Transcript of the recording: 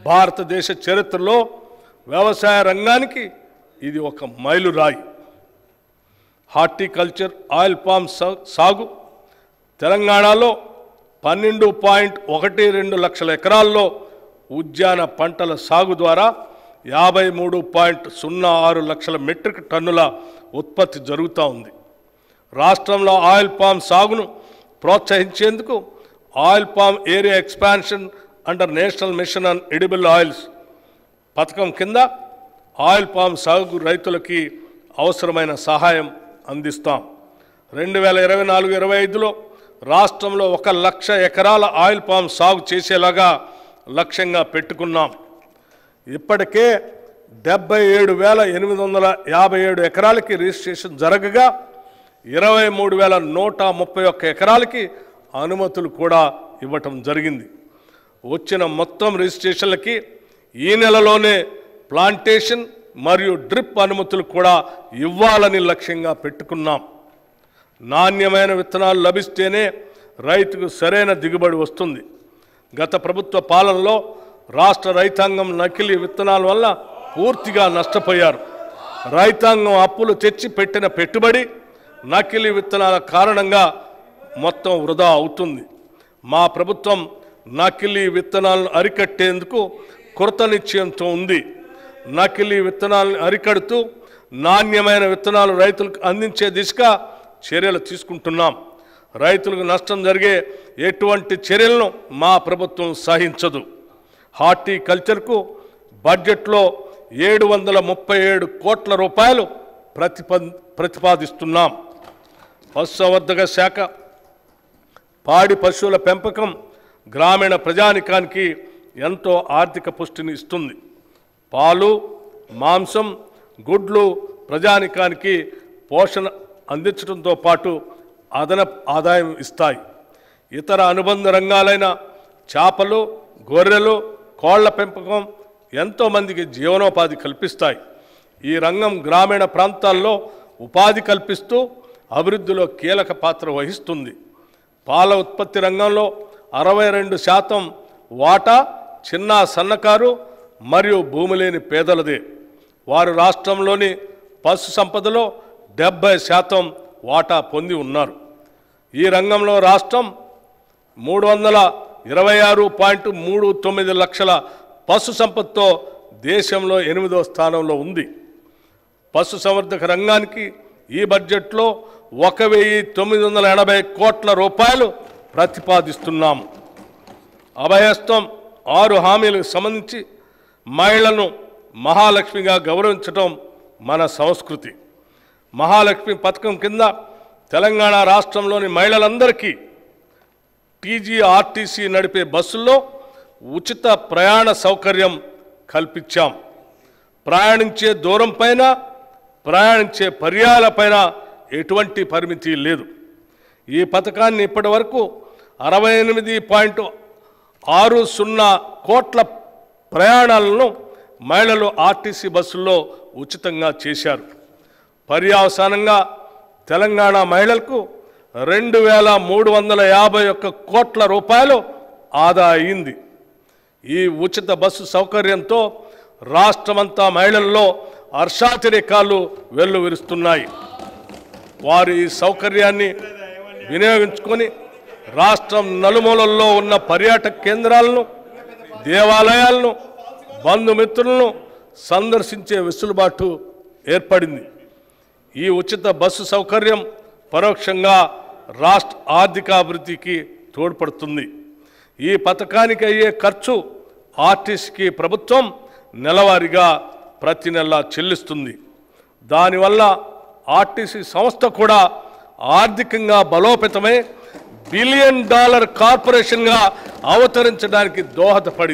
భారతదేశ చరిత్రలో వ్యవసాయ రంగానికి ఇది ఒక మైలురాయి. హార్టికల్చర్ ఆయిల్ పామ్ సాగు తెలంగాణలో 12.12 లక్షల ఎకరాల్లో ఉద్యాన పంటల సాగు ద్వారా 53.06 లక్షల మెట్రిక్ టన్నుల ఉత్పత్తి జరుగుతూ ఉంది. రాష్ట్రంలో ఆయిల్ పామ్ సాగును ప్రోత్సహించేందుకు oil palm area expansion under national mission on edible oils పథకం కింద ఆయిల్ పామ్ సాగు రైతులకి అవసరమైన సహాయం అందిస్తాం. 2024-25లో రాష్ట్రంలో 1 లక్ష ఎకరాల ఆయిల్ పామ్ సాగు చేసేలాగా లక్ష్యంగా పెట్టుకున్నాం. ఇప్పటికే 77,857 ఎకరాలకి రిజిస్ట్రేషన్ జరగగా 23,131 ఎకరాలకి అనుమతులు కూడా ఇవ్వటం జరిగింది. వచ్చిన మొత్తం రిజిస్ట్రేషన్లకి ఈ నెలలోనే ప్లాంటేషన్ మరియు డ్రిప్ అనుమతులు కూడా ఇవ్వాలని లక్ష్యంగా పెట్టుకున్నాం. నాణ్యమైన విత్తనాలు లభిస్తేనే రైతుకు సరైన దిగుబడి వస్తుంది. గత ప్రభుత్వ పాలనలో రాష్ట్ర రైతాంగం నకిలీ విత్తనాల వల్ల పూర్తిగా నష్టపోయారు. రైతాంగం అప్పులు తెచ్చి పెట్టిన పెట్టుబడి నకిలీ విత్తనాల కారణంగా మొత్తం వృధా అవుతుంది. మా ప్రభుత్వం నకిలీ విత్తనాలను అరికట్టేందుకు కృత నిశ్చయంతో ఉంది. నకిలీ విత్తనాలను అరికడుతూ నాణ్యమైన విత్తనాలు రైతులకు అందించే దిశగా చర్యలు తీసుకుంటున్నాం. రైతులకు నష్టం జరిగే ఎటువంటి చర్యలను మా ప్రభుత్వం సహించదు. హార్టికల్చర్కు బడ్జెట్లో 737 కోట్ల రూపాయలు ప్రతిపాదిస్తున్నాం. పశుసంవర్ధక శాఖ పాడి పశువుల పెంపకం గ్రామీణ ప్రజానికానికి ఎంతో ఆర్థిక పుష్టిని ఇస్తుంది. పాలు, మాంసం, గుడ్లు ప్రజానికానికి పోషణ అందించడంతో పాటు అదనపు ఆదాయం ఇస్తాయి. ఇతర అనుబంధ రంగాలైన చేపలు, గొర్రెలు, కోళ్ల పెంపకం ఎంతోమందికి జీవనోపాధి కల్పిస్తాయి. ఈ రంగం గ్రామీణ ప్రాంతాల్లో ఉపాధి కల్పిస్తూ అభివృద్ధిలో కీలక పాత్ర వహిస్తుంది. పాల ఉత్పత్తి రంగంలో 62% వాటా చిన్న సన్నకారు మరియు భూమి లేని పేదలదే. వారు రాష్ట్రంలోని పశు సంపదలో 70% వాటా పొంది ఉన్నారు. ఈ రంగంలో రాష్ట్రం 326.39 లక్షల పశు సంపదతో దేశంలో 8వ స్థానంలో ఉంది. పశు సంవర్ధక రంగానికి ఈ బడ్జెట్లో 1,980 కోట్ల రూపాయలు ప్రతిపాదిస్తున్నాము. అభయహస్తం 6 హామీలకు సంబంధించి మహిళలను మహాలక్ష్మిగా గౌరవించడం మన సంస్కృతి. మహాలక్ష్మి పథకం కింద తెలంగాణ రాష్ట్రంలోని మహిళలందరికీ టీజీఆర్టీసీ నడిపే బస్సుల్లో ఉచిత ప్రయాణ సౌకర్యం కల్పించాం. ప్రయాణించే దూరం పైన, ప్రయాణించే పర్యాయాలపైన ఎటువంటి పరిమితి లేదు. ఈ పథకాన్ని ఇప్పటి వరకు 68.60 కోట్ల ప్రయాణాలను మహిళలు ఆర్టీసీ బస్సుల్లో ఉచితంగా చేశారు. పర్యవసానంగా తెలంగాణ మహిళలకు 2,351 కోట్ల రూపాయలు ఆదా అయింది. ఈ ఉచిత బస్సు సౌకర్యంతో రాష్ట్రమంతా మహిళల్లో హర్షాతిరేకాలు వెల్లువిరుస్తున్నాయి. వారు ఈ సౌకర్యాన్ని వినియోగించుకొని రాష్ట్రం నలుమూలల్లో ఉన్న పర్యాటక కేంద్రాలను, దేవాలయాలను, బంధుమిత్రులను సందర్శించే వెసులుబాటు ఏర్పడింది. ఈ ఉచిత బస్సు సౌకర్యం పరోక్షంగా రాష్ట్ర ఆర్థికాభివృద్ధికి తోడ్పడుతుంది. ఈ పథకానికి అయ్యే ఖర్చు ఆర్టీసీకి ప్రభుత్వం నెలవారీగా ప్రతి నెల చెల్లిస్తుంది. దానివల్ల ఆర్టీసీ సంస్థ కూడా ఆర్థికంగా బలోపేతమై $1 బిలియన్ కార్పొరేషన్గా అవతరించడానికి దోహదపడింది.